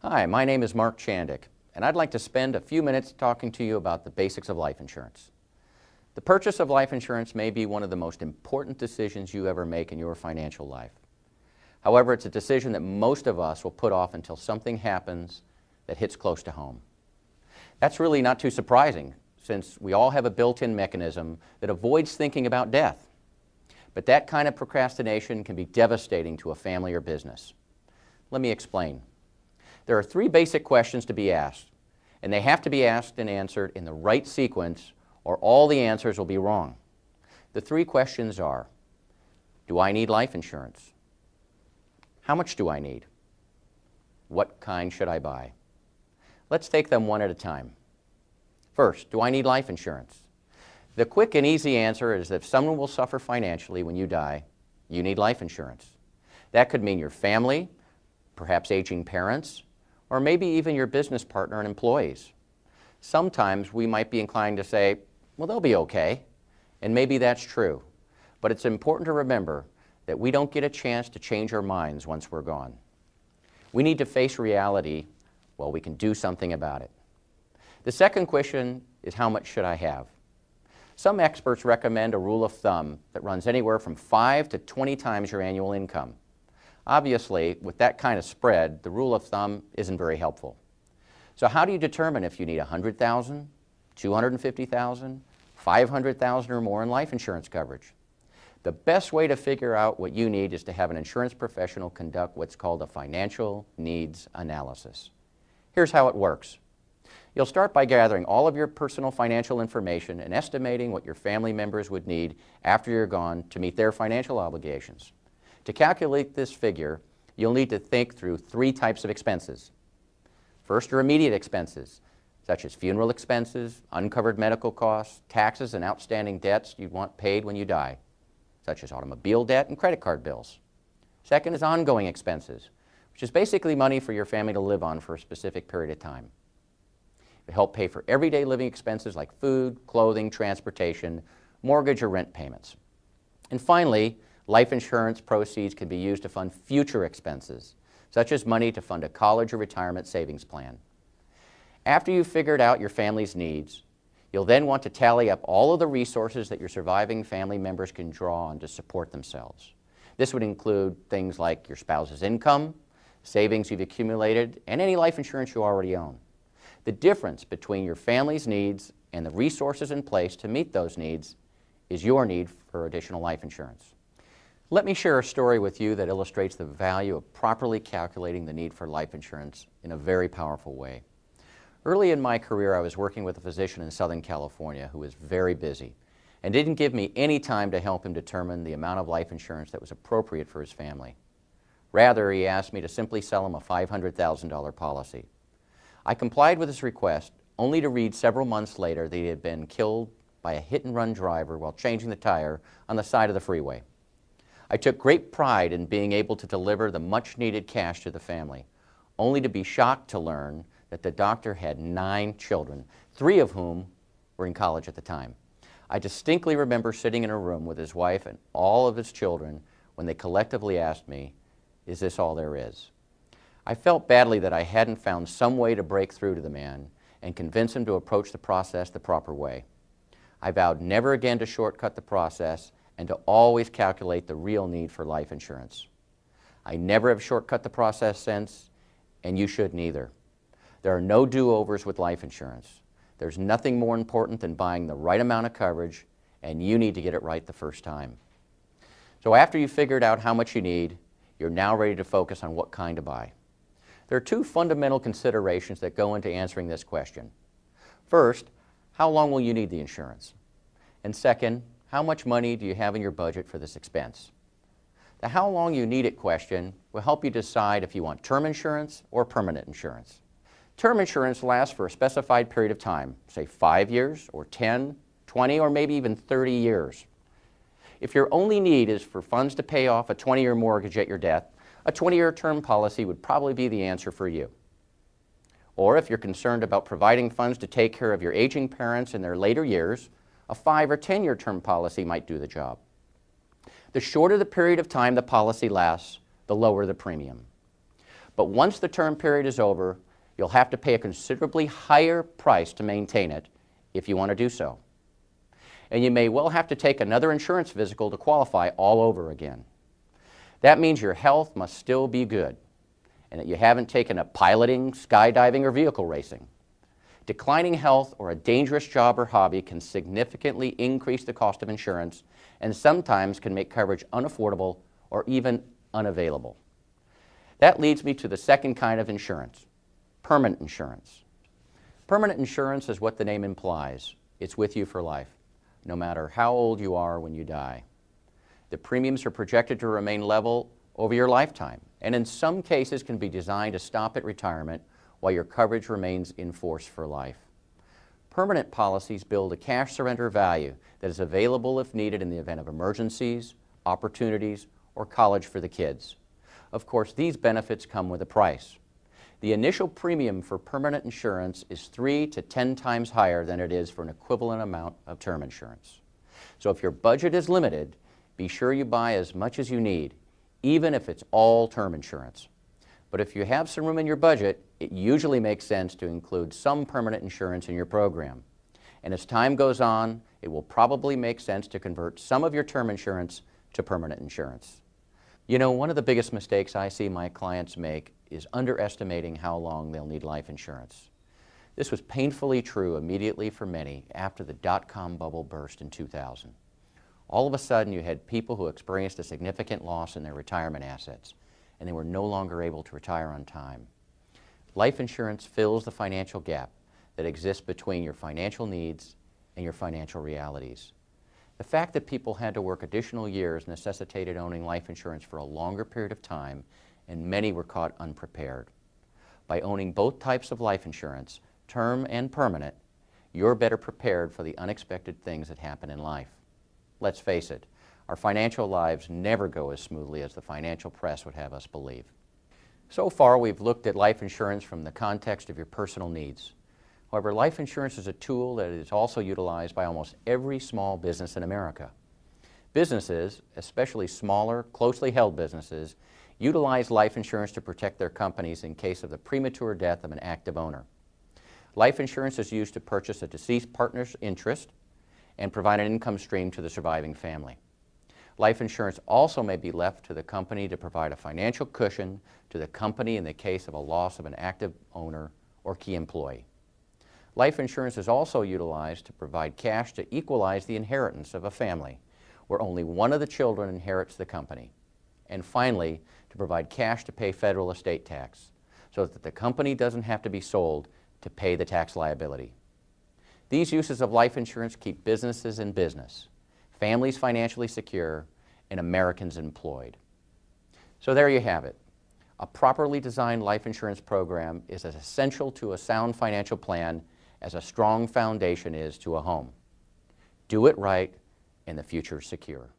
Hi, my name is Mark Chandick, and I'd like to spend a few minutes talking to you about the basics of life insurance. The purchase of life insurance may be one of the most important decisions you ever make in your financial life. However, it's a decision that most of us will put off until something happens that hits close to home. That's really not too surprising, since we all have a built-in mechanism that avoids thinking about death. But that kind of procrastination can be devastating to a family or business. Let me explain. There are three basic questions to be asked, and they have to be asked and answered in the right sequence, or all the answers will be wrong. The three questions are: do I need life insurance? How much do I need? What kind should I buy? Let's take them one at a time. First, do I need life insurance? The quick and easy answer is that if someone will suffer financially when you die, you need life insurance. That could mean your family, perhaps aging parents, or maybe even your business partner and employees. Sometimes we might be inclined to say, well, they'll be okay, and maybe that's true. But it's important to remember that we don't get a chance to change our minds once we're gone. We need to face reality while we can do something about it. The second question is, how much should I have? Some experts recommend a rule of thumb that runs anywhere from 5 to 20 times your annual income. Obviously, with that kind of spread, the rule of thumb isn't very helpful. So how do you determine if you need $100,000, $250,000, $500,000 or more in life insurance coverage? The best way to figure out what you need is to have an insurance professional conduct what's called a financial needs analysis. Here's how it works. You'll start by gathering all of your personal financial information and estimating what your family members would need after you're gone to meet their financial obligations. To calculate this figure, you'll need to think through three types of expenses. First, your immediate expenses, such as funeral expenses, uncovered medical costs, taxes, and outstanding debts you'd want paid when you die, such as automobile debt and credit card bills. Second is ongoing expenses, which is basically money for your family to live on for a specific period of time. It helps pay for everyday living expenses like food, clothing, transportation, mortgage or rent payments. And finally, life insurance proceeds can be used to fund future expenses, such as money to fund a college or retirement savings plan. After you've figured out your family's needs, you'll then want to tally up all of the resources that your surviving family members can draw on to support themselves. This would include things like your spouse's income, savings you've accumulated, and any life insurance you already own. The difference between your family's needs and the resources in place to meet those needs is your need for additional life insurance. Let me share a story with you that illustrates the value of properly calculating the need for life insurance in a very powerful way. Early in my career, I was working with a physician in Southern California who was very busy and didn't give me any time to help him determine the amount of life insurance that was appropriate for his family. Rather, he asked me to simply sell him a $500,000 policy. I complied with his request, only to read several months later that he had been killed by a hit-and-run driver while changing the tire on the side of the freeway. I took great pride in being able to deliver the much-needed cash to the family, only to be shocked to learn that the doctor had 9 children, 3 of whom were in college at the time. I distinctly remember sitting in a room with his wife and all of his children when they collectively asked me, "Is this all there is?" I felt badly that I hadn't found some way to break through to the man and convince him to approach the process the proper way. I vowed never again to shortcut the process and to always calculate the real need for life insurance. I never have shortcut the process since, and you shouldn't either. There are no do-overs with life insurance. There's nothing more important than buying the right amount of coverage, and you need to get it right the first time. So after you've figured out how much you need, you're now ready to focus on what kind to buy. There are 2 fundamental considerations that go into answering this question. First, how long will you need the insurance? And second, how much money do you have in your budget for this expense? The how long you need it question will help you decide if you want term insurance or permanent insurance. Term insurance lasts for a specified period of time, say 5 years or 10, 20, or maybe even 30 years. If your only need is for funds to pay off a 20-year mortgage at your death, a 20-year term policy would probably be the answer for you. Or if you're concerned about providing funds to take care of your aging parents in their later years, a 5 or 10-year term policy might do the job. The shorter the period of time the policy lasts, the lower the premium. But once the term period is over, you'll have to pay a considerably higher price to maintain it if you want to do so. And you may well have to take another insurance physical to qualify all over again. That means your health must still be good and that you haven't taken up piloting, skydiving, or vehicle racing. Declining health or a dangerous job or hobby can significantly increase the cost of insurance and sometimes can make coverage unaffordable or even unavailable. That leads me to the second kind of insurance, permanent insurance. Permanent insurance is what the name implies. It's with you for life, no matter how old you are when you die. The premiums are projected to remain level over your lifetime, and in some cases can be designed to stop at retirement while your coverage remains in force for life. Permanent policies build a cash surrender value that is available if needed in the event of emergencies, opportunities, or college for the kids. Of course, these benefits come with a price. The initial premium for permanent insurance is 3 to 10 times higher than it is for an equivalent amount of term insurance. So if your budget is limited, be sure you buy as much as you need, even if it's all term insurance. But if you have some room in your budget, it usually makes sense to include some permanent insurance in your program. And as time goes on, it will probably make sense to convert some of your term insurance to permanent insurance. You know, one of the biggest mistakes I see my clients make is underestimating how long they'll need life insurance. This was painfully true immediately for many after the dot-com bubble burst in 2000. All of a sudden, you had people who experienced a significant loss in their retirement assets, and they were no longer able to retire on time. Life insurance fills the financial gap that exists between your financial needs and your financial realities. The fact that people had to work additional years necessitated owning life insurance for a longer period of time, and many were caught unprepared. By owning both types of life insurance, term and permanent, you're better prepared for the unexpected things that happen in life. Let's face it, our financial lives never go as smoothly as the financial press would have us believe. So far, we've looked at life insurance from the context of your personal needs. However, life insurance is a tool that is also utilized by almost every small business in America. Businesses, especially smaller, closely held businesses, utilize life insurance to protect their companies in case of the premature death of an active owner. Life insurance is used to purchase a deceased partner's interest and provide an income stream to the surviving family. Life insurance also may be left to the company to provide a financial cushion to the company in the case of a loss of an active owner or key employee. Life insurance is also utilized to provide cash to equalize the inheritance of a family, where only one of the children inherits the company. And finally, to provide cash to pay federal estate tax, so that the company doesn't have to be sold to pay the tax liability. These uses of life insurance keep businesses in business, families financially secure, and Americans employed. So there you have it. A properly designed life insurance program is as essential to a sound financial plan as a strong foundation is to a home. Do it right, and the future is secure.